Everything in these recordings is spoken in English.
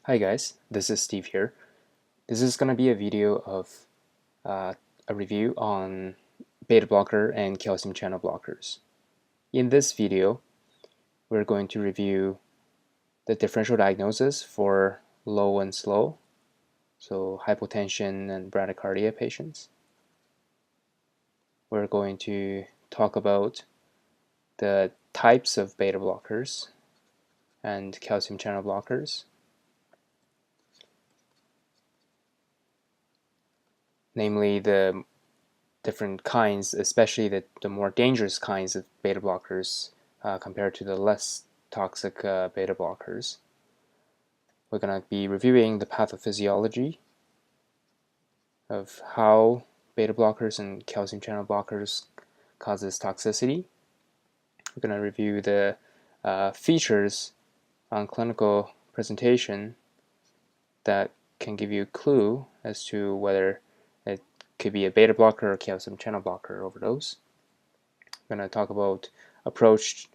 Hi guys, this is Steve here. This is going to be a video of a review on beta blocker and calcium channel blockers. In this video, we're going to review the differential diagnosis for low and slow, so hypotension and bradycardia patients. We're going to talk about the types of beta blockers and calcium channel blockers, namely the different kinds, especially the more dangerous kinds of beta blockers compared to the less toxic beta blockers. We're going to be reviewing the pathophysiology of how beta blockers and calcium channel blockers causes toxicity. We're going to review the features on clinical presentation that can give you a clue as to whether it could be a beta blocker or calcium channel blocker overdose. I'm going to talk about approach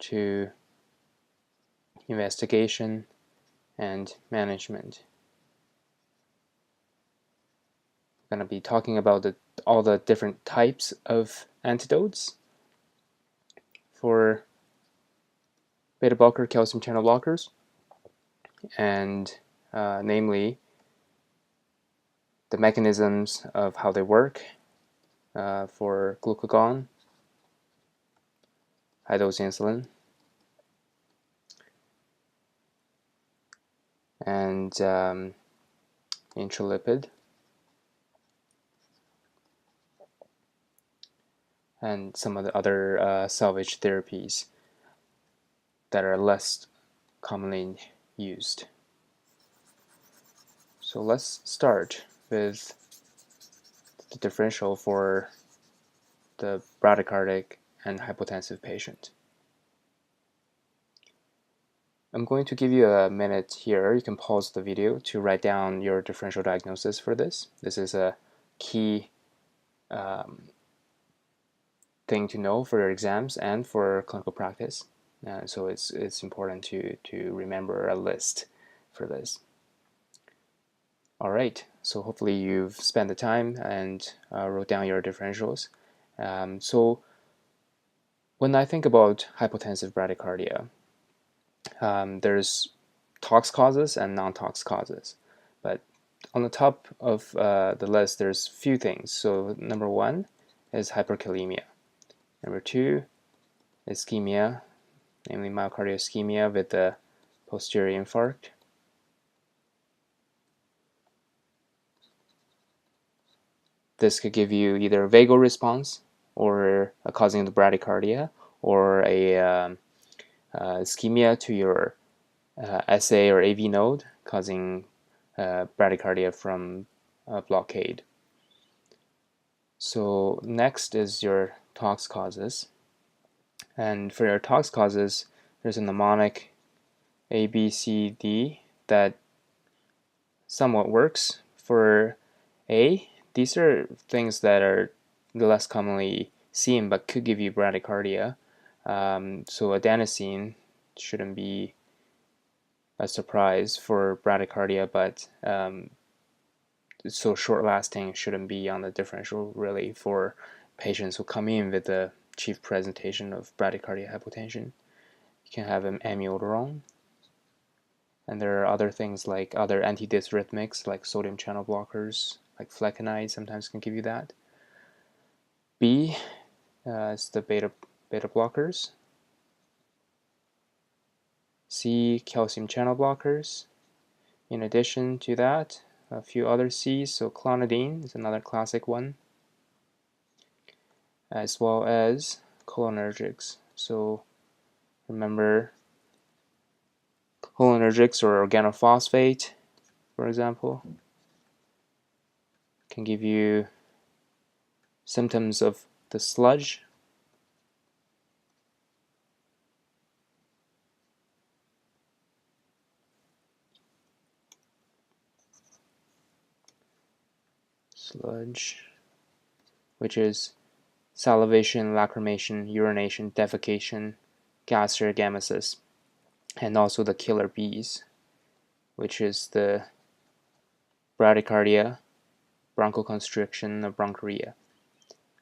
to investigation and management. I'm going to be talking about all the different types of antidotes for beta blocker calcium channel blockers, and namely the mechanisms of how they work for glucagon, high dose insulin, and intralipid, and some of the other salvage therapies that are less commonly used. So let's start with the differential for the bradycardic and hypotensive patient. I'm going to give you a minute here. You can pause the video to write down your differential diagnosis for this. This is a key thing to know for your exams and for clinical practice. So it's important to remember a list for this. All right, so hopefully you've spent the time and wrote down your differentials. So when I think about hypotensive bradycardia, there's tox causes and non-tox causes. But on the top of the list, there's few things. So number one is hyperkalemia. Number two, ischemia, namely myocardial ischemia with the posterior infarct. This could give you either a vagal response or causing the bradycardia, or a ischemia to your SA or AV node causing bradycardia from blockade. So next is your tox causes. And for your tox causes, there's a mnemonic A, B, C, D that somewhat works. For A, these are things that are less commonly seen but could give you bradycardia. So adenosine shouldn't be a surprise for bradycardia, but so short-lasting shouldn't be on the differential really for patients who come in with the chief presentation of bradycardia hypotension. You can have an amiodarone, and there are other things like other antidysrhythmics like sodium channel blockers, like flecainide sometimes can give you that. B is the beta blockers. C, calcium channel blockers. In addition to that, a few other C's, so clonidine is another classic one, as well as cholinergics. So remember cholinergics or organophosphate, for example, can give you symptoms of the sludge. Sludge, which is salivation, lacrimation, urination, defecation, gastric emesis, and also the killer bees. which is the bradycardia, bronchoconstriction, or bronchuria.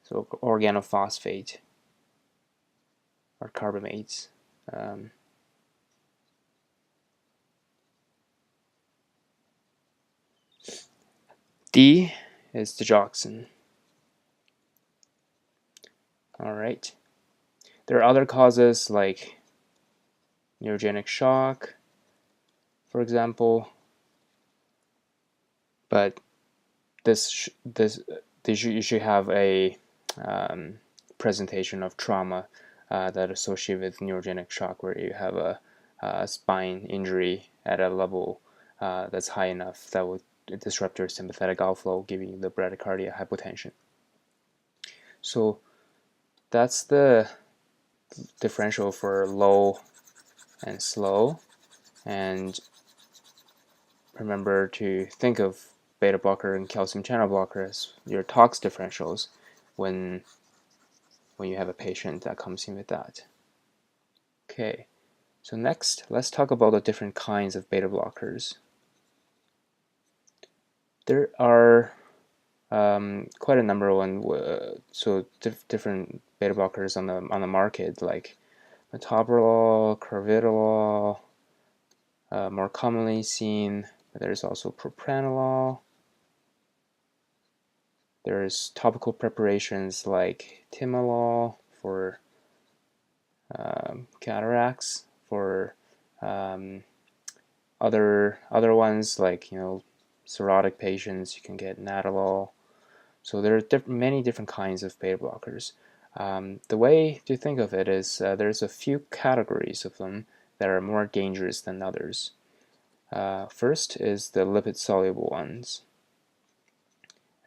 So organophosphate or carbamates. D is digoxin. All right. There are other causes like neurogenic shock, for example, but you should have a presentation of trauma that associated with neurogenic shock, where you have a spine injury at a level that's high enough that would disrupt your sympathetic outflow, giving you the bradycardia, hypotension. So that's the differential for low and slow. And remember to think of beta blocker and calcium channel blocker as your tox differentials when you have a patient that comes in with that. Okay, so next let's talk about the different kinds of beta blockers. There are quite a number of them, different beta blockers on the market, like metoprolol, carvedilol, more commonly seen. There's also propranolol. There's topical preparations like timolol for cataracts. For other ones, like cirrhotic patients, you can get nadolol. So there are many different kinds of beta blockers. The way to think of it is there's a few categories of them that are more dangerous than others. First is the lipid-soluble ones.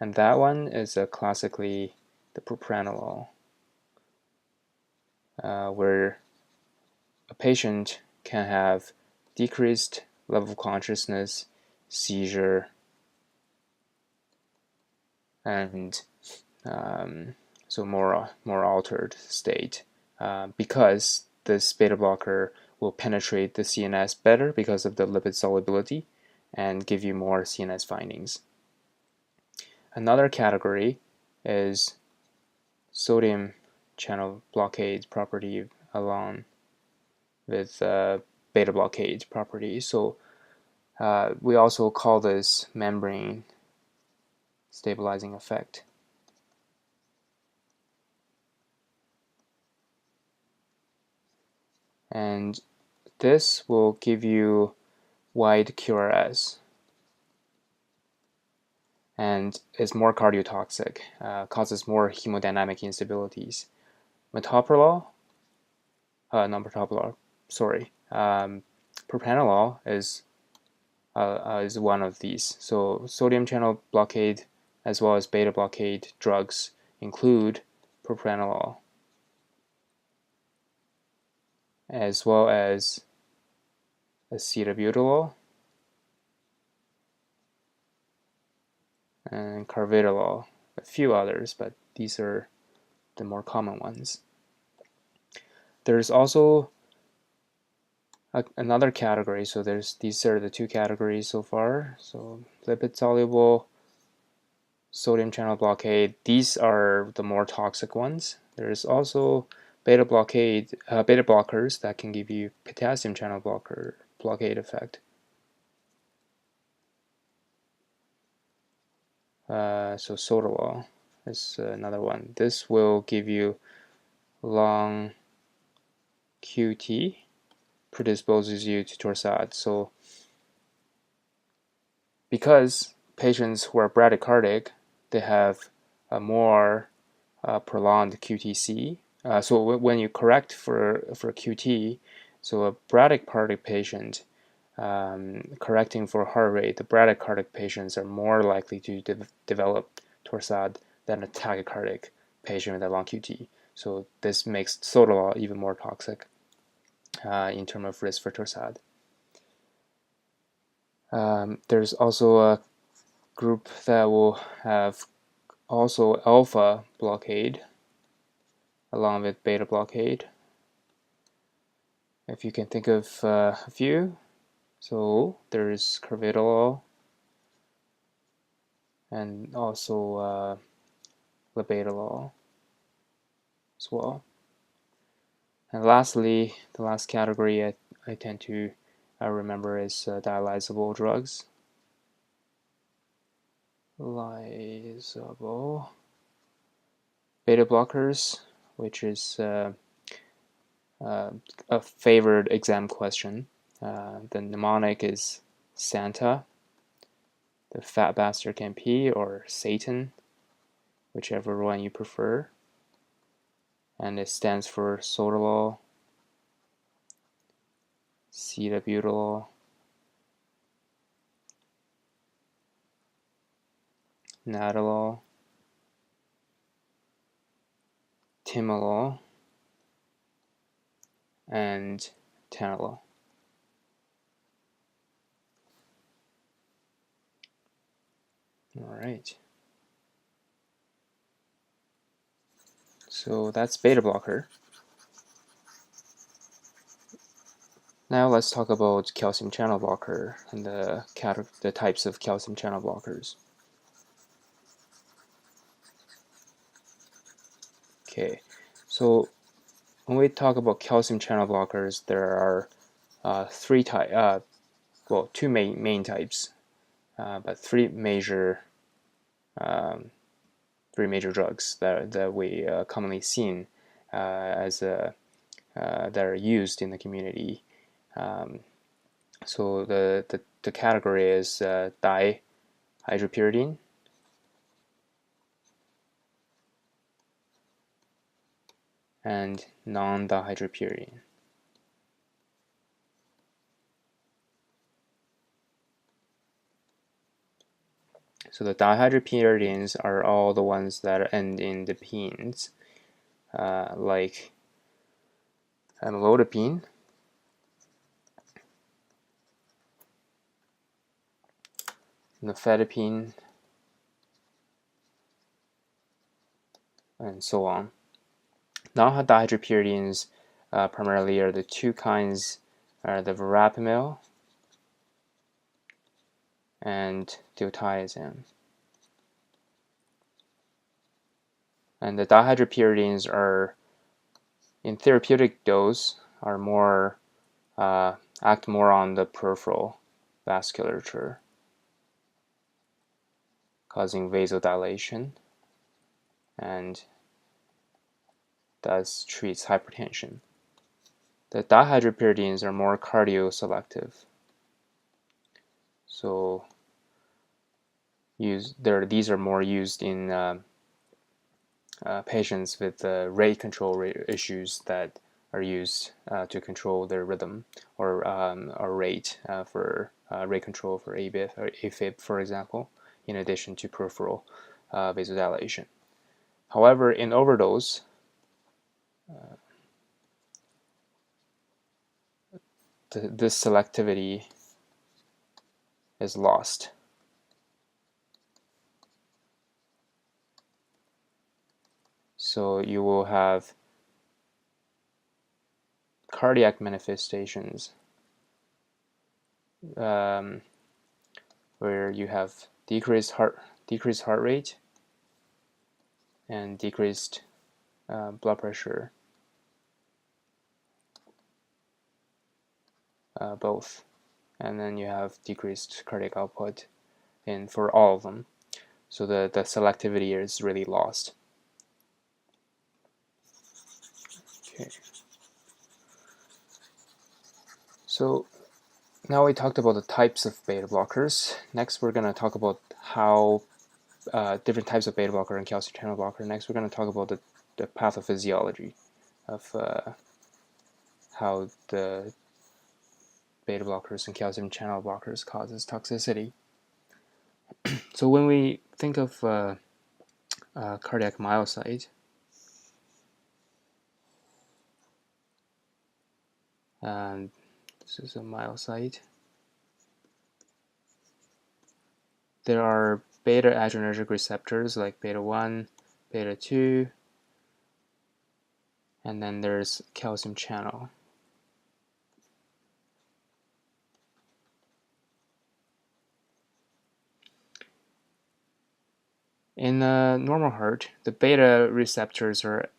And that one is classically the propranolol, where a patient can have decreased level of consciousness, seizure, and so more altered state, because this beta blocker will penetrate the CNS better because of the lipid solubility and give you more CNS findings. Another category is sodium channel blockade property along with beta blockade property. So we also call this membrane stabilizing effect. And this will give you wide QRS and is more cardiotoxic, causes more hemodynamic instabilities. Metoprolol, not metoprolol, sorry, propranolol is one of these. So sodium channel blockade as well as beta blockade drugs include propranolol, as well as acetabutalol and carvedilol, a few others, but these are the more common ones. There's also another category, so these are the two categories so far. So lipid soluble, sodium channel blockade, these are the more toxic ones. There's also beta blockers that can give you potassium channel blockade effect. So sotalol is another one. This will give you long QT, predisposes you to torsade. So because patients who are bradycardic, they have a more prolonged QTC. So when you correct for QT, so a bradycardic patient correcting for heart rate, the bradycardic patients are more likely to develop torsade than a tachycardic patient with a long QT. So this makes sotalol even more toxic in terms of risk for torsade. There's also a group that will have also alpha blockade along with beta blockade. If you can think of a few, So there's carvedilol and also labetalol as well. And lastly, the last category I tend to remember is dialysable drugs. Lysable beta blockers, which is a favored exam question. The mnemonic is Santa, the fat bastard can pee, or Satan, whichever one you prefer. And it stands for sotalol, cetabutylol, nadolol, timolol, and tanolol. All right. So that's beta blocker. Now let's talk about calcium channel blocker and the types of calcium channel blockers. Okay, so when we talk about calcium channel blockers, there are two main types, but three major drugs that we commonly seen that are used in the community. So the category is dihydropyridine, and non-dihydropyridine. So the dihydropyridines are all the ones that end in dipines, like amlodipine, nifedipine, and so on. Non-dihydropyridines primarily are the two kinds, the verapamil and diltiazem. And the dihydropyridines are, in therapeutic dose, are more act more on the peripheral vasculature, causing vasodilation, and thus treats hypertension. The dihydropyridines are more cardioselective, so these are more used in patients with rate control issues that are used to control their rhythm or rate for rate control for ABIF or AFib, for example, in addition to peripheral vasodilation. However, in overdose, this selectivity is lost. So you will have cardiac manifestations where you have decreased heart rate and decreased blood pressure, both, and then you have decreased cardiac output for all of them. So the selectivity is really lost. Okay. So now we talked about the types of beta blockers. Next, we're going to talk about how different types of beta blocker and calcium channel blocker. Next, we're going to talk about the pathophysiology of how the beta blockers and calcium channel blockers causes toxicity. So when we think of cardiac myocyte, and this is a myocyte, there are beta adrenergic receptors like beta 1, beta 2, and then there's calcium channel. In a normal heart, the beta receptors are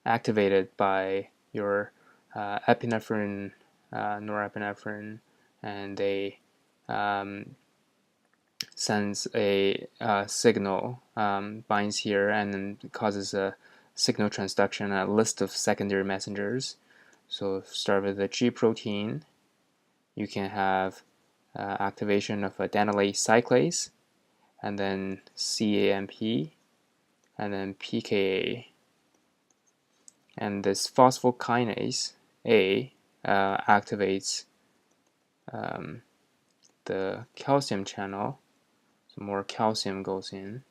activated by your epinephrine, norepinephrine, and they sends a signal, binds here, and then causes a signal transduction, a list of secondary messengers. So start with the G protein, you can have activation of adenylate cyclase, and then CAMP, and then PKA. And this phosphokinase A activates the calcium channel, so more calcium goes in.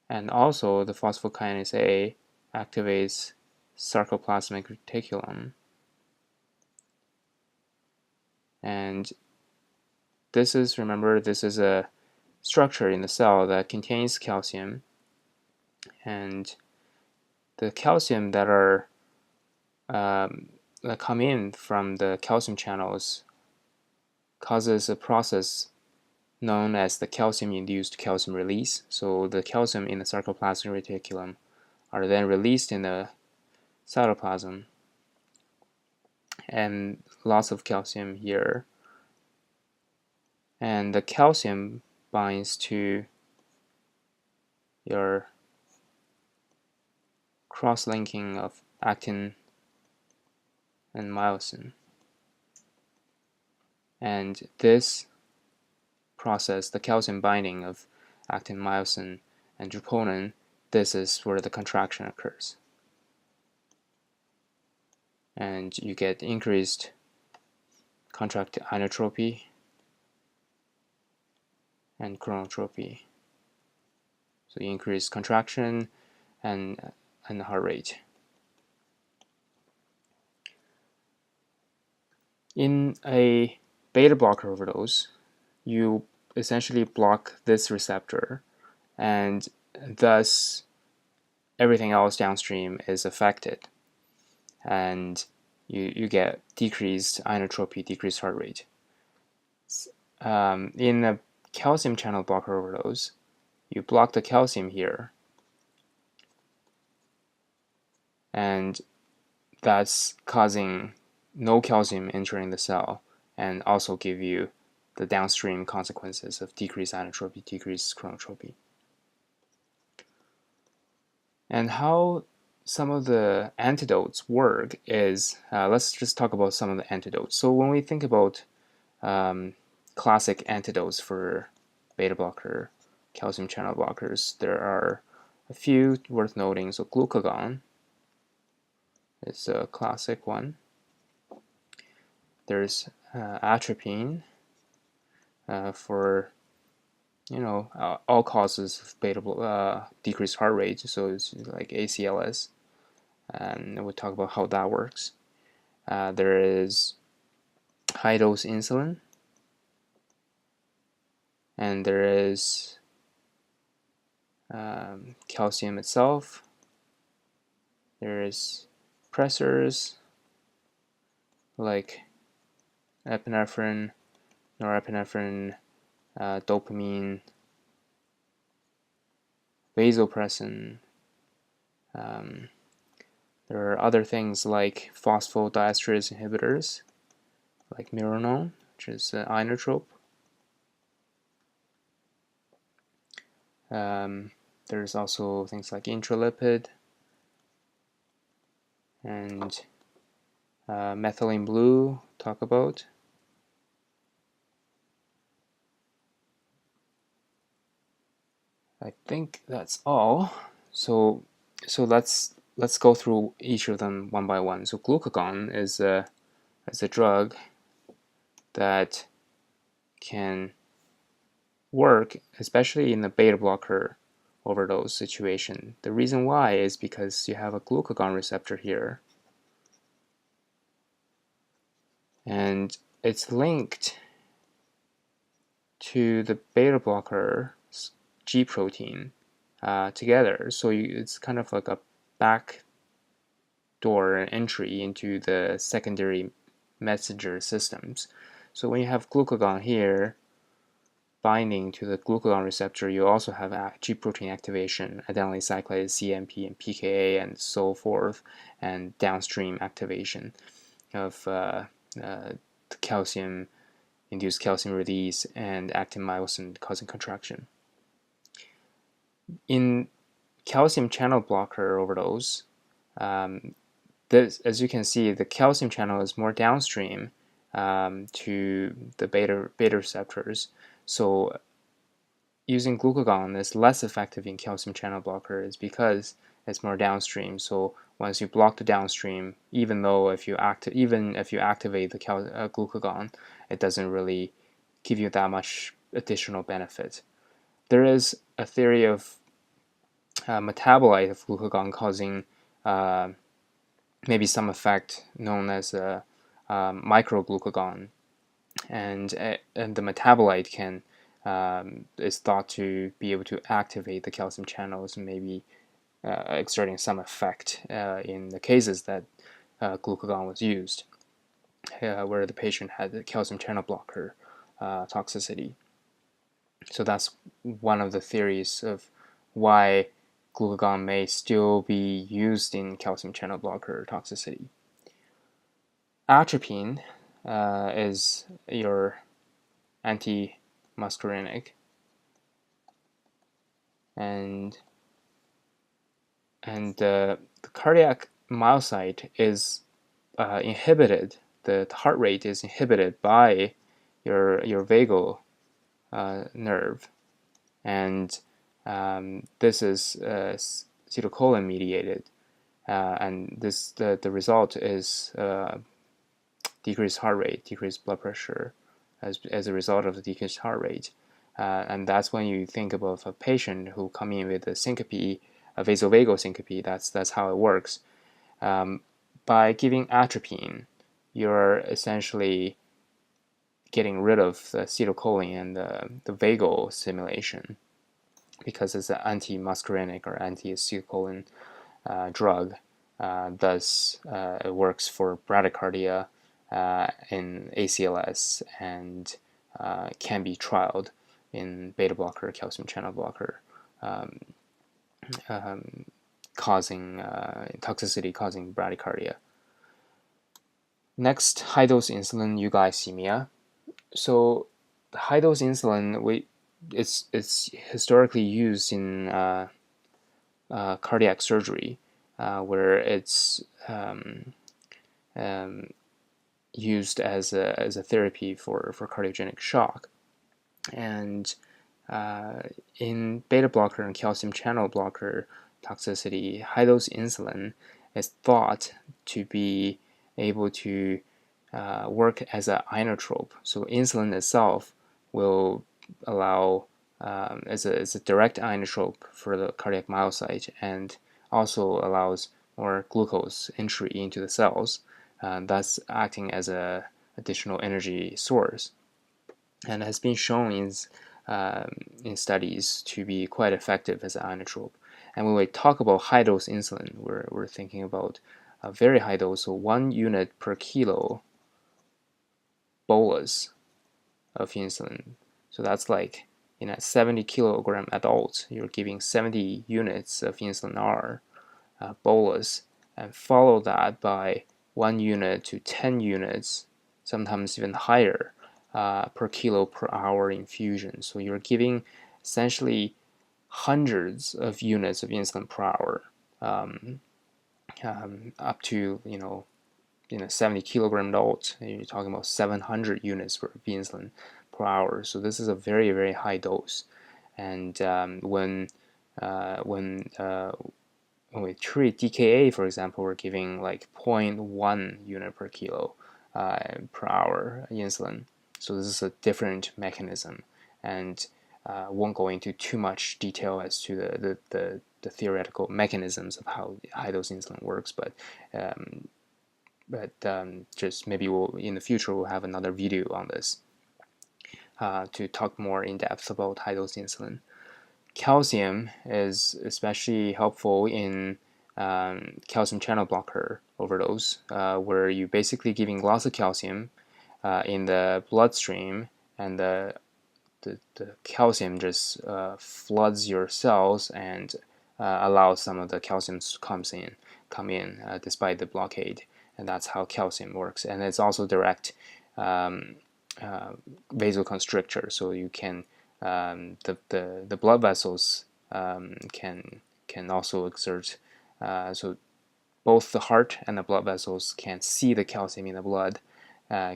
And also the phosphokinase A activates sarcoplasmic reticulum. And this is, remember, this is a structure in the cell that contains calcium, and the calcium that are that come in from the calcium channels causes a process known as the calcium-induced calcium release. So the calcium in the sarcoplasmic reticulum are then released in the cytoplasm, and lots of calcium here. And the calcium binds to your cross-linking of actin and myosin. And this process, the calcium binding of actin, myosin, and troponin, this is where the contraction occurs. And you get increased contractile inotropy and chronotropy. So you increase contraction and the heart rate. In a beta blocker overdose, you essentially block this receptor, and thus everything else downstream is affected, and you get decreased inotropy, decreased heart rate. In a calcium channel blocker overdose, you block the calcium here, and that's causing no calcium entering the cell, and also give you the downstream consequences of decreased inotropy, decreased chronotropy. And how some of the antidotes work is, let's just talk about some of the antidotes. So when we think about classic antidotes for beta blocker, calcium channel blockers, there are a few worth noting. So glucagon is a classic one. There's atropine for all causes of beta decreased heart rate, so it's like ACLS, and we'll talk about how that works. There is high dose insulin, and there is calcium itself. There is pressors like epinephrine, norepinephrine, dopamine, vasopressin. There are other things like phosphodiesterase inhibitors, like mironone, which is inotrope. There's also things like intralipid and methylene blue, talk about. I think that's all. So let's go through each of them one by one. So glucagon is a drug that can work, especially in the beta blocker overdose situation. The reason why is because you have a glucagon receptor here, and it's linked to the beta blocker G protein together. So it's kind of like a back door entry into the secondary messenger systems. So when you have glucagon here binding to the glucagon receptor, you also have G protein activation, adenylate cyclase, CMP, and PKA, and so forth, and downstream activation of calcium, induced calcium release, and actin myosin causing contraction. In calcium channel blocker overdose, as you can see, the calcium channel is more downstream to the beta receptors. So using glucagon is less effective in calcium channel blocker is because it's more downstream. So once you block the downstream, even if you activate the glucagon, it doesn't really give you that much additional benefit. There is a theory of metabolite of glucagon causing maybe some effect known as microglucagon, and the metabolite is thought to be able to activate the calcium channels, maybe exerting some effect in the cases that glucagon was used, where the patient had the calcium channel blocker toxicity. So that's one of the theories of why glucagon may still be used in calcium channel blocker toxicity. Atropine is your anti-muscarinic, and the cardiac myocyte is inhibited. The heart rate is inhibited by your vagal nerve, and this is acetylcholine mediated, and the result is decreased heart rate, decreased blood pressure as a result of the decreased heart rate. And that's when you think about a patient who come in with a syncope, a vasovagal syncope. That's how it works. By giving atropine, you're essentially getting rid of the acetylcholine and the vagal stimulation, because it's an anti-muscarinic or anti-acetylcholine drug. Thus, it works for bradycardia in ACLS, and can be trialed in beta blocker, calcium channel blocker, causing toxicity, causing bradycardia. Next, high dose insulin euglycemia. So high dose insulin, it's historically used in cardiac surgery, where it's used as a therapy for cardiogenic shock. And in beta blocker and calcium channel blocker toxicity, high dose insulin is thought to be able to work as an inotrope. So insulin itself will allow as a direct inotrope for the cardiac myocyte, and also allows more glucose entry into the cells, thus acting as an additional energy source, and has been shown in studies to be quite effective as an inotrope. And when we talk about high dose insulin, we're thinking about a very high dose, so 1 unit per kilo bolus of insulin. So that's like in a 70 kilogram adult, you're giving 70 units of insulin R bolus, and follow that by 1 unit to 10 units, sometimes even higher, per kilo per hour infusion. So you're giving essentially hundreds of units of insulin per hour, up to in a 70 kilogram adult, you're talking about 700 units of insulin per hour. So this is a very, very high dose. And when we treat DKA, for example, we're giving like 0.1 unit per kilo per hour insulin. So this is a different mechanism, and won't go into too much detail as to the theoretical mechanisms of how high dose insulin works, but just maybe in the future we'll have another video on this to talk more in depth about high dose insulin. Calcium is especially helpful in calcium channel blocker overdose, where you're basically giving lots of calcium in the bloodstream, and the the calcium just floods your cells and allows some of the calcium to come in despite the blockade, and that's how calcium works. And it's also direct vasoconstrictor, so you can the blood vessels can also exert so both the heart and the blood vessels can see the calcium in the blood,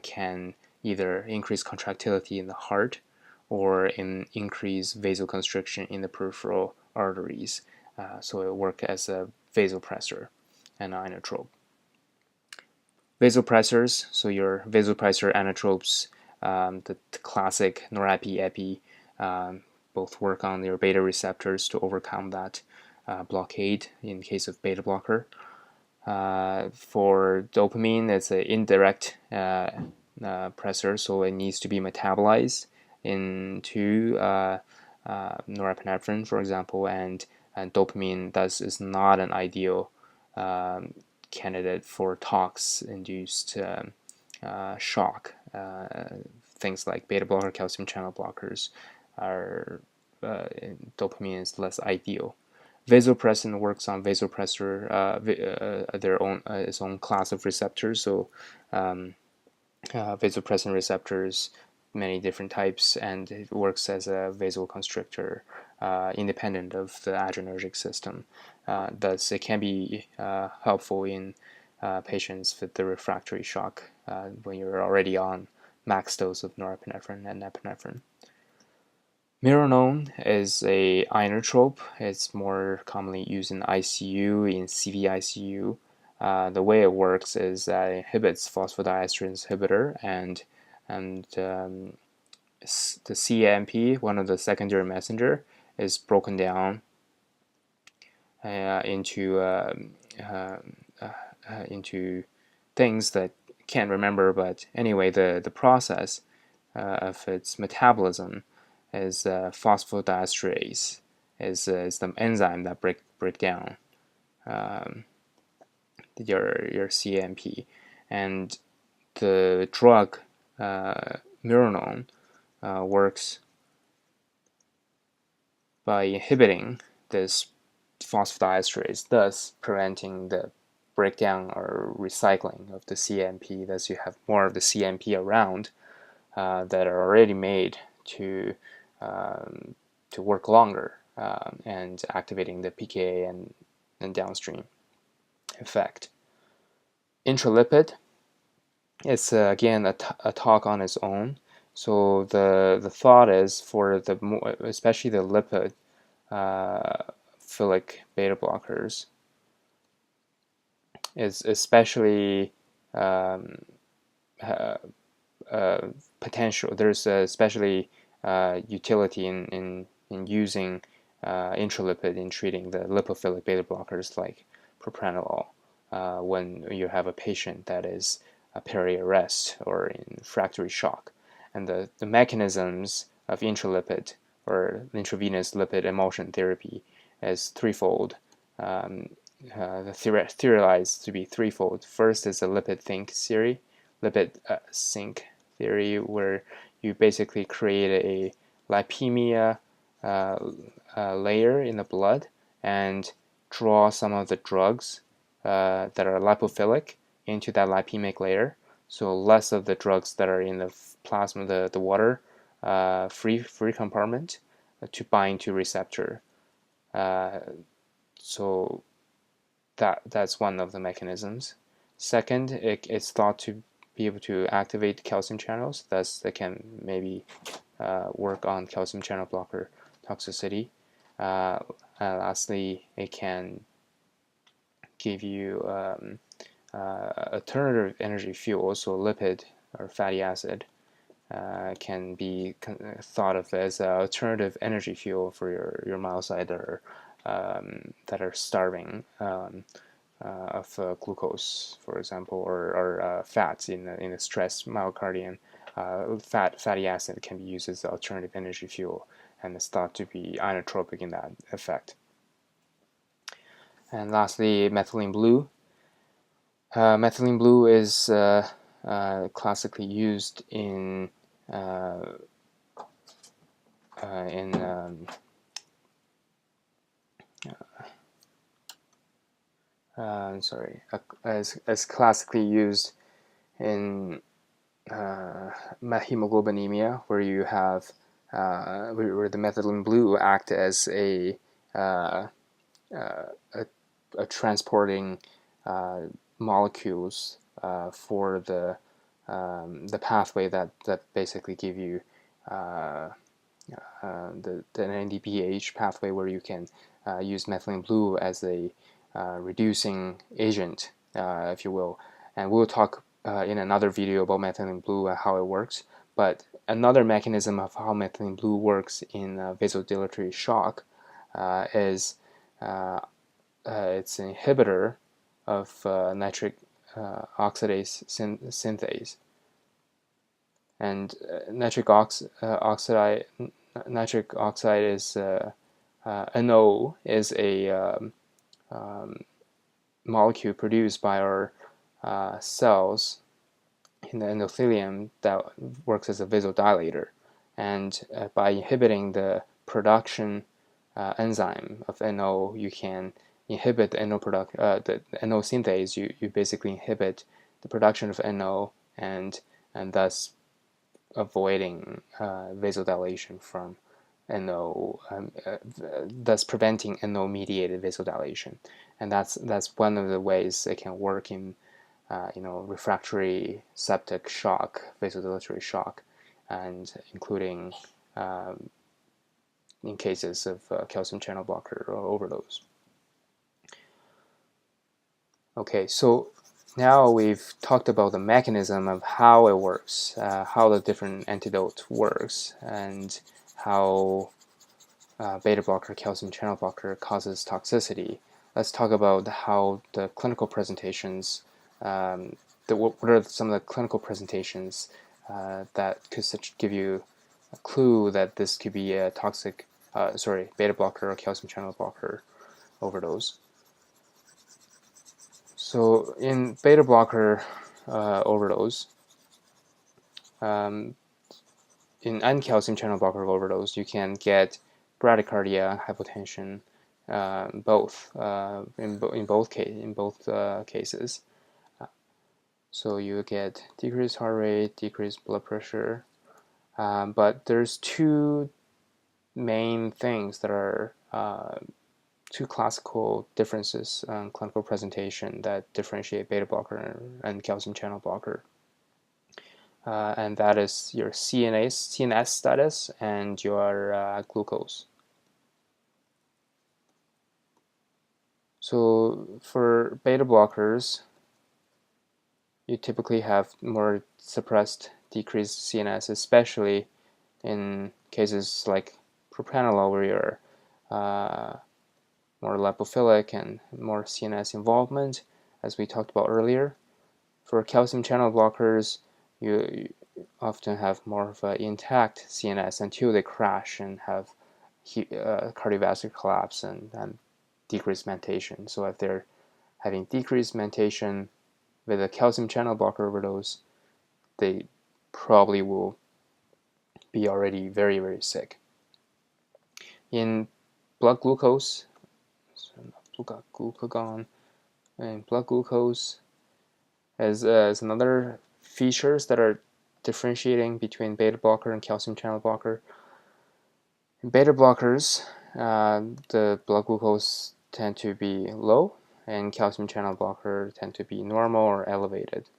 can either increase contractility in the heart or increase vasoconstriction in the peripheral arteries. So it works as a vasopressor and inotrope. Vasopressors, so your vasopressor inotropes, the classic norepi, epi, both work on your beta receptors to overcome that blockade in case of beta blocker. For dopamine, it's an indirect pressor, so it needs to be metabolized into norepinephrine, for example, and dopamine thus is not an ideal candidate for tox-induced shock. Things like beta blocker, calcium channel blockers are dopamine is less ideal. Vasopressin works on vasopressor, their own its own class of receptors. So vasopressin receptors, many different types, and it works as a vasoconstrictor, independent of the adrenergic system. Thus, it can be helpful in patients with the refractory shock when you're already on max dose of norepinephrine and epinephrine. Mironone is a inotrope. It's more commonly used in ICU, in CV-ICU. The way it works is that it inhibits phosphodiesterase inhibitor, and the cAMP, one of the secondary messenger, is broken down into things that can't remember. But anyway, the process of its metabolism is phosphodiesterase, is the enzyme that break down your cAMP, and the drug Mironone works by inhibiting this phosphodiesterase, thus preventing the breakdown or recycling of the cAMP. Thus, you have more of the cAMP around that are already made to work longer and activating the pKa and downstream effect. Intralipid, it's again a talk on its own. So the thought is for especially the lipid philic beta blockers is especially potential. There's especially utility in using intralipid in treating the lipophilic beta blockers like propranolol when you have a patient that is peri-arrest or in refractory shock. And the mechanisms of intralipid or intravenous lipid emulsion therapy is threefold. Theorized to be threefold. First is the lipid sink theory, where you basically create a lipemia layer in the blood and draw some of the drugs that are lipophilic into that lipemic layer. So less of the drugs that are in the plasma, the water free compartment to bind to receptor. So that's one of the mechanisms. Second, it's thought to be able to activate calcium channels, thus they can maybe work on calcium channel blocker toxicity. Lastly, it can give you alternative energy fuel, so lipid or fatty acid can be thought of as an alternative energy fuel for your myocytes that are starving of glucose, for example, or fats in the stressed myocardium. Fatty acid can be used as alternative energy fuel, and is thought to be inotropic in that effect. And lastly, methylene blue. Methylene blue is classically used in as classically used in hemoglobinemia, where you have where the methylene blue act as a transporting molecules for the pathway that basically give you the NADPH pathway, where you can use methylene blue as a reducing agent, if you will. And we'll talk in another video about methylene blue and how it works. But another mechanism of how methylene blue works in vasodilatory shock is it's an inhibitor of nitric oxidase synthase. And nitric oxide is NO is a molecule produced by our cells in the endothelium that works as a vasodilator, and by inhibiting the production enzyme of NO, you can inhibit the the NO synthase. You basically inhibit the production of NO, and thus avoiding vasodilation from NO, thus preventing NO-mediated vasodilation. And that's one of the ways it can work in refractory septic shock, vasodilatory shock, and including in cases of calcium channel blocker or overdose. Okay, so now we've talked about the mechanism of how it works, how the different antidote works, and how beta blocker, calcium channel blocker causes toxicity. Let's talk about how the clinical presentations, what are some of the clinical presentations that could give you a clue that this could be a beta blocker or calcium channel blocker overdose. So in beta blocker overdose, in calcium channel blocker overdose, you can get bradycardia, hypotension, in both cases. So you get decreased heart rate, decreased blood pressure, but there's two main things that are two classical differences in clinical presentation that differentiate beta blocker and calcium channel blocker. And that is your CNS status and your glucose. So for beta blockers, you typically have more suppressed decreased CNS, especially in cases like propranolol, where you're more lipophilic and more CNS involvement, as we talked about earlier. For calcium channel blockers, you often have more of an intact CNS until they crash and have cardiovascular collapse and decreased mentation. So if they're having decreased mentation with a calcium channel blocker overdose, they probably will be already very, very sick. In blood glucose, glucagon, and blood glucose as another features that are differentiating between beta blocker and calcium channel blocker. In beta blockers, the blood glucose tend to be low, and calcium channel blocker tend to be normal or elevated.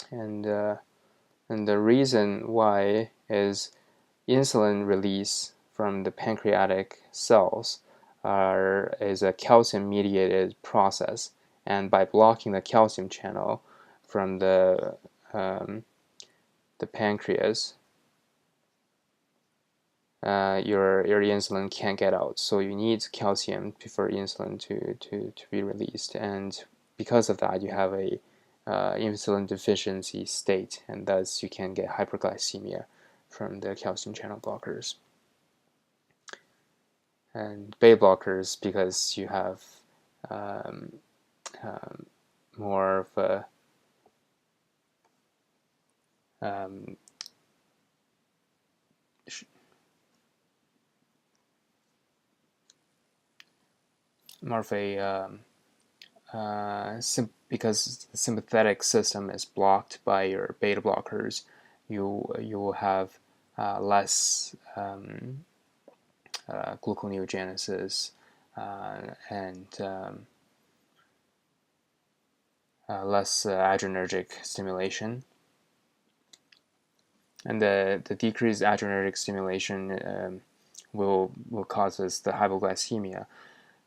And the reason why is insulin release from the pancreatic cells is a calcium-mediated process, and by blocking the calcium channel from the pancreas, your insulin can't get out. So you need calcium for insulin to be released, and because of that, you have a insulin deficiency state, and thus you can get hyperglycemia from the calcium channel blockers. And beta blockers, because you have more of a more of a because the sympathetic system is blocked by your beta blockers, you will have less gluconeogenesis and less adrenergic stimulation. And the decreased adrenergic stimulation will cause us the hypoglycemia.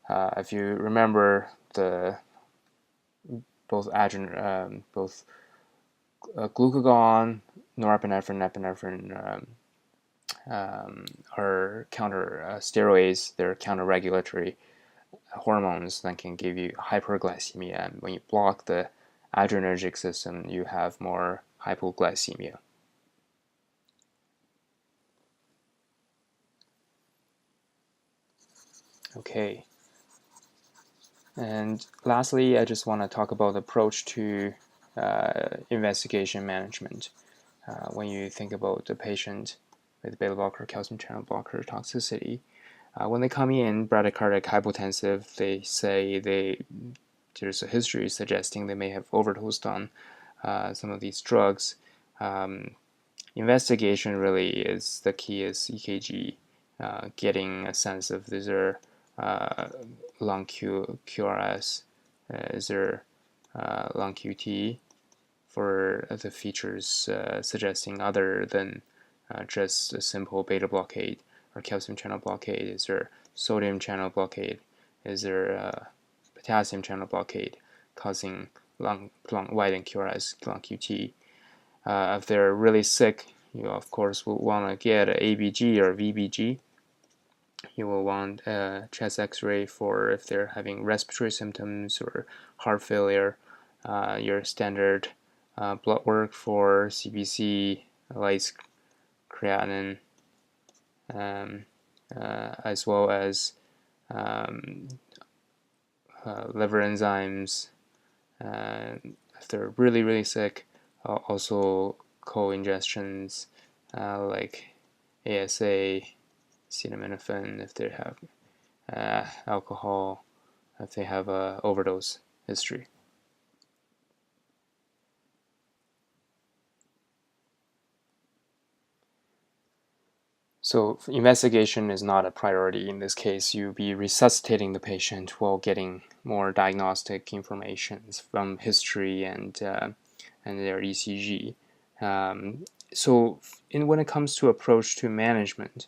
If you remember, both glucagon, norepinephrine, epinephrine are counter steroids. They're counter-regulatory hormones that can give you hyperglycemia. And when you block the adrenergic system, you have more hypoglycemia. Okay. And lastly, I just want to talk about the approach to investigation management. When you think about the patient with beta blocker, calcium channel blocker toxicity, when they come in bradycardic hypotensive, they say there's a history suggesting they may have overdosed on some of these drugs. Investigation really is the key, is EKG, getting a sense of is there lung QRS, is there lung QT for the features suggesting other than just a simple beta blockade or calcium channel blockade. Is there sodium channel blockade? Is there potassium channel blockade causing lung widened QRS, lung QT? If they're really sick, you of course will want to get an ABG or VBG. You will want a chest X-ray for if they're having respiratory symptoms or heart failure. Your standard blood work for CBC, lyse, creatinine, as well as liver enzymes. If they're really sick, also co-ingestions like ASA, acetaminophen if they have alcohol, if they have a overdose history. So investigation is not a priority in this case. You'll be resuscitating the patient while getting more diagnostic information from history and their ECG. So when it comes to approach to management,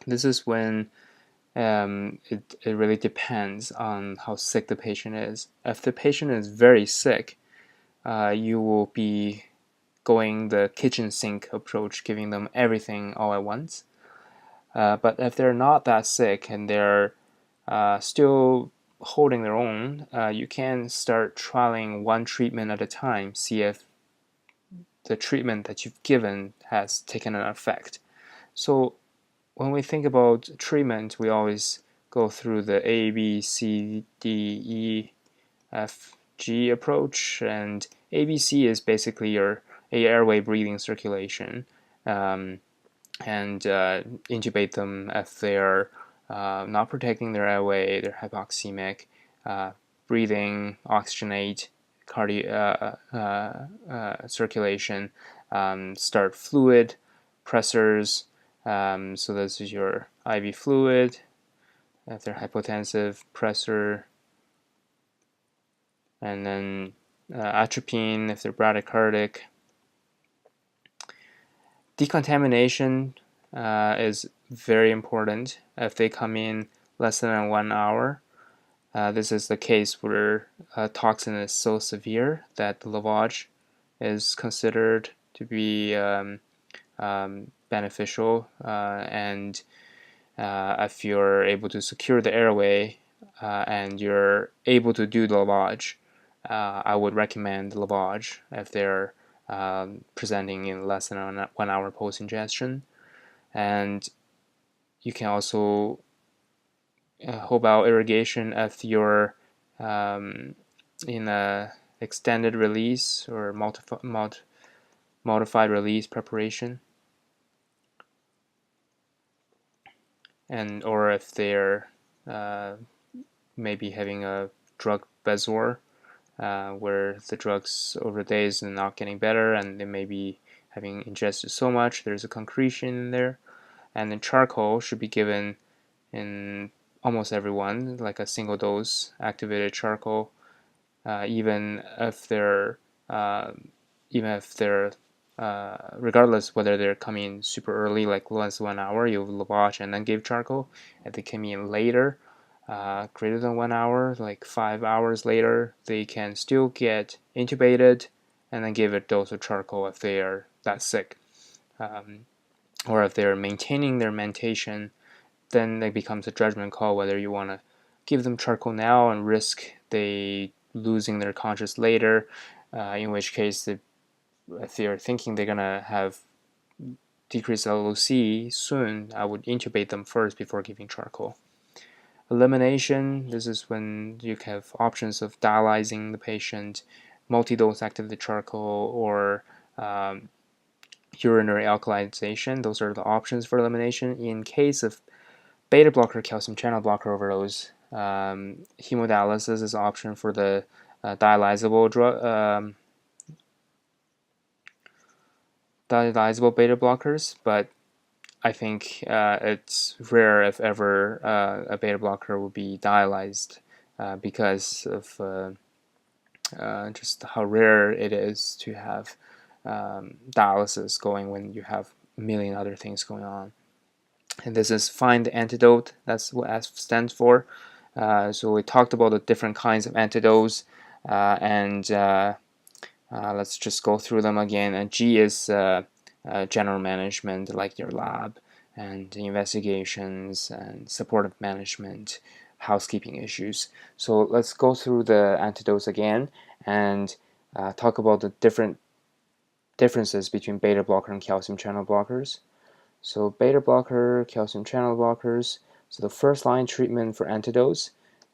this is when it really depends on how sick the patient is. If the patient is very sick, you will be going the kitchen sink approach, giving them everything all at once. But if they're not that sick and they're still holding their own, you can start trialing one treatment at a time, see if the treatment that you've given has taken an effect. So when we think about treatment, we always go through the A, B, C, D, E, F, G approach, and ABC is basically your airway breathing circulation, and intubate them if they're not protecting their airway, they're hypoxemic, breathing, oxygenate, circulation, start fluid pressors. So this is your IV fluid. If they're hypotensive, pressor, and then atropine if they're bradycardic. Decontamination is very important if they come in less than 1 hour. This is the case where toxin is so severe that the lavage is considered to be beneficial, and if you're able to secure the airway and you're able to do the lavage, I would recommend lavage if they're presenting in less than 1 hour post-ingestion. And you can also hope out irrigation if you're in a extended release or modified release preparation, and or if they're maybe having a drug bezoar, where the drugs over the days are not getting better, and they may be having ingested so much there's a concretion in there. And then charcoal should be given in almost everyone, like a single dose activated charcoal, even if they're regardless whether they're coming super early, like once 1 hour, you watch and then give charcoal. If they come in later, greater than 1 hour, like 5 hours later, they can still get intubated and then give a dose of charcoal if they are that sick. Or if they're maintaining their mentation, then it becomes a judgment call whether you want to give them charcoal now and risk they losing their conscious later, in which case if they're thinking they're going to have decreased LOC soon, I would intubate them first before giving charcoal. Elimination, this is when you have options of dialyzing the patient, multi-dose activated charcoal, or urinary alkalization. Those are the options for elimination. In case of beta blocker, calcium channel blocker overdose, hemodialysis is an option for the dialyzable beta blockers, but I think it's rare if ever a beta blocker will be dialyzed because of just how rare it is to have dialysis going when you have a million other things going on. And this is find the antidote. That's what S stands for. So we talked about the different kinds of antidotes, and let's just go through them again. And G is general management, like your lab and investigations and supportive management, housekeeping issues. So let's go through the antidotes again and talk about the differences between beta blocker and calcium channel blockers. So beta blocker, calcium channel blockers. So the first line treatment for antidotes,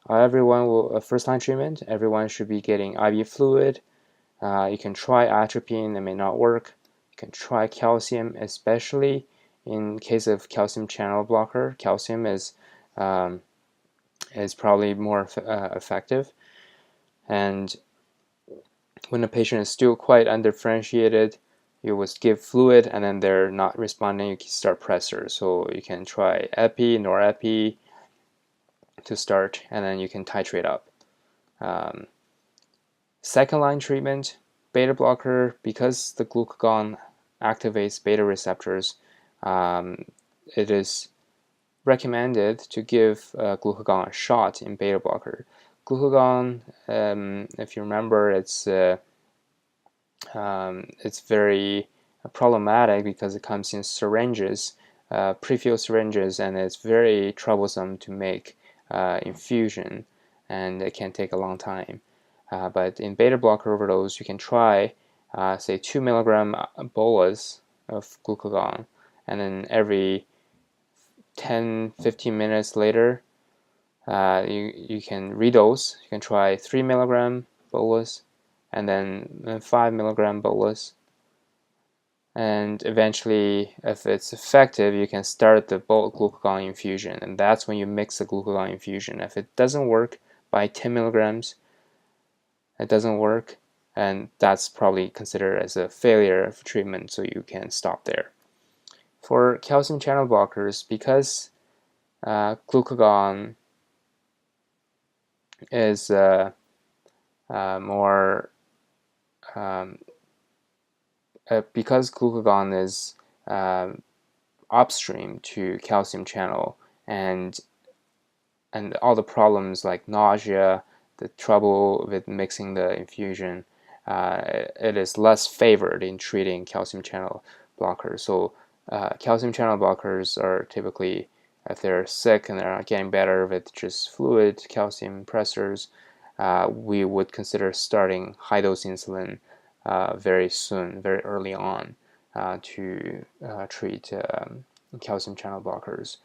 first line treatment, everyone should be getting IV fluid. You can try atropine, it may not work. You can try calcium, especially in case of calcium channel blocker. Calcium is probably more effective. And when the patient is still quite undifferentiated, you would give fluid, and then they're not responding, you can start pressor. So you can try epi, norepi to start, and then you can titrate up. Second line treatment, beta blocker, because the glucagon activates beta receptors, it is recommended to give glucagon a shot in beta blocker. Glucagon, if you remember, it's very problematic because it comes in syringes, pre-filled syringes, and it's very troublesome to make infusion, and it can take a long time. But in beta blocker overdose, you can try, say, 2 milligram bolus of glucagon, and then every 10-15 minutes later, you can redose. You can try 3 milligram bolus, and then 5 milligram bolus. And eventually, if it's effective, you can start the bulk glucagon infusion, and that's when you mix the glucagon infusion. If it doesn't work by 10 milligrams, it doesn't work, and that's probably considered as a failure of treatment, so you can stop there. For calcium channel blockers, because glucagon is more because glucagon is upstream to calcium channel, and all the problems like nausea, the trouble with mixing the infusion, it is less favored in treating calcium channel blockers. So calcium channel blockers are typically, if they're sick and they're not getting better with just fluid calcium pressors, we would consider starting high-dose insulin very soon, very early on, to treat calcium channel blockers,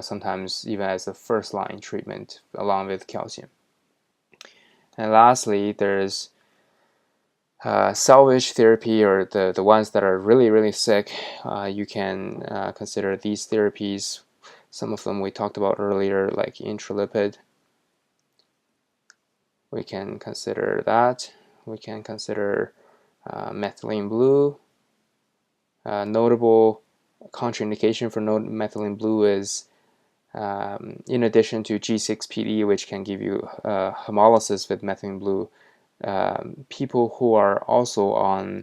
sometimes even as a first-line treatment along with calcium. And lastly, there's salvage therapy, or the ones that are really, really sick. You can consider these therapies. Some of them we talked about earlier, like intralipid. we can consider that. We can consider methylene blue. Notable contraindication for methylene blue is in addition to G6PD, which can give you hemolysis with methylene blue, people who are also on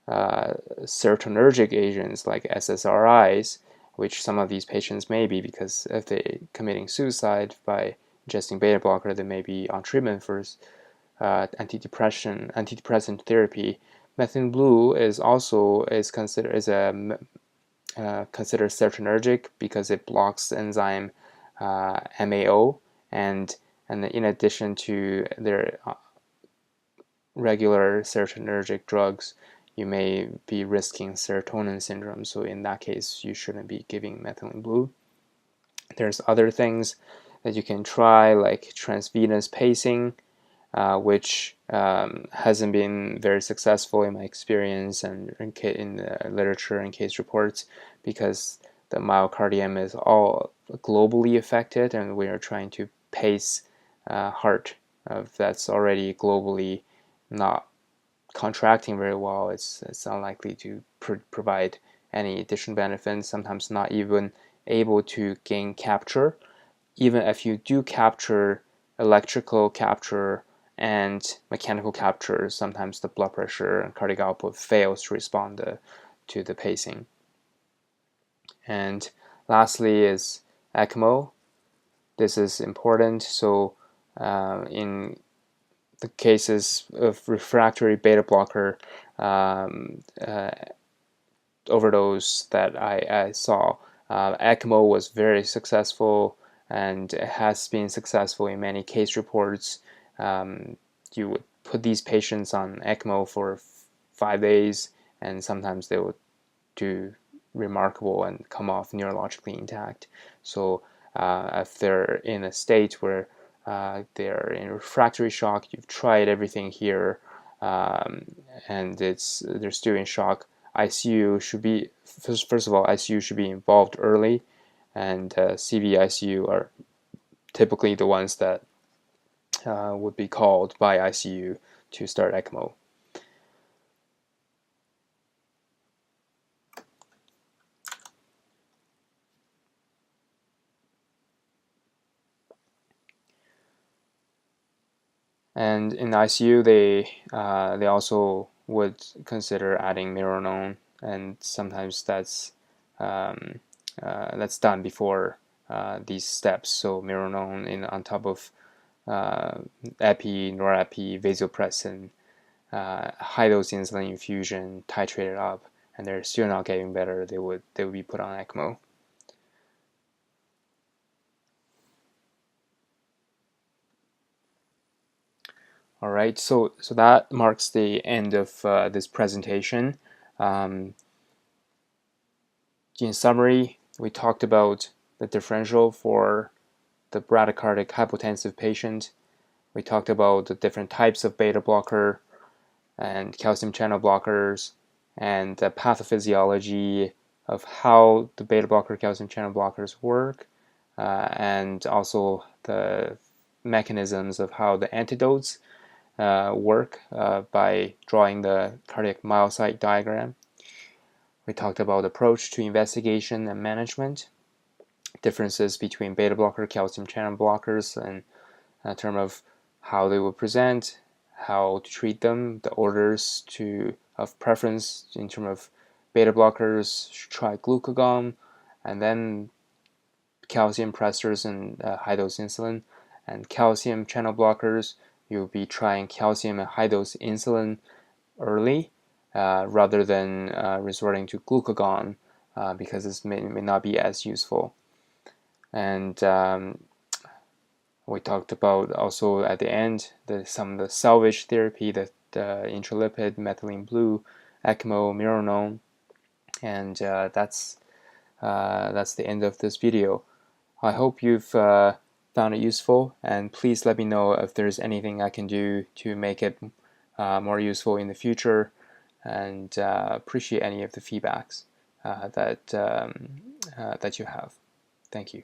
serotonergic agents like SSRIs, which some of these patients may be because if they're committing suicide by ingesting beta blocker, they may be on treatment for antidepressant therapy. Methylene blue is also considered serotonergic because it blocks the enzyme MAO, and in addition to their regular serotonergic drugs, you may be risking serotonin syndrome. So in that case, you shouldn't be giving methylene blue. There's other things that you can try, like transvenous pacing, which hasn't been very successful in my experience and in the literature and case reports, because the myocardium is all globally affected, and we are trying to pace heart that's already globally not contracting very well. It's unlikely to provide any additional benefits, sometimes not even able to gain capture. Even if you do capture electrical capture and mechanical capture, sometimes the blood pressure and cardiac output fails to respond to the pacing. And lastly is ECMO. This is important. So in the cases of refractory beta blocker overdose that I saw, ECMO was very successful and has been successful in many case reports. You would put these patients on ECMO for 5 days, and sometimes they would do remarkable and come off neurologically intact. So if they're in a state where they're in refractory shock, you've tried everything here, and they're still in shock, ICU should be, first of all, ICU should be involved early, and CV ICU are typically the ones that would be called by ICU to start ECMO. And in ICU, they also would consider adding mironone, and sometimes that's done before these steps. So mironone on top of epi, norepi, vasopressin, high dose insulin infusion, titrated up, and they're still not getting better. They would be put on ECMO. All right, so that marks the end of this presentation. In summary, we talked about the differential for the bradycardic hypotensive patient. We talked about the different types of beta blocker and calcium channel blockers, and the pathophysiology of how the beta blocker calcium channel blockers work, and also the mechanisms of how the antidotes work by drawing the cardiac myocyte diagram. We talked about approach to investigation and management, differences between beta blocker, calcium channel blockers, and in terms of how they will present, how to treat them, the orders of preference in terms of beta blockers, try glucagon, and then calcium pressors and high dose insulin, and calcium channel blockers. You'll be trying calcium and high dose insulin early rather than resorting to glucagon because this may not be as useful. And we talked about also at the end some of the salvage therapy, the intralipid, methylene blue, ECMO, mironone, and that's the end of this video. I hope you've found it useful, and please let me know if there's anything I can do to make it more useful in the future, and appreciate any of the feedbacks that you have. Thank you.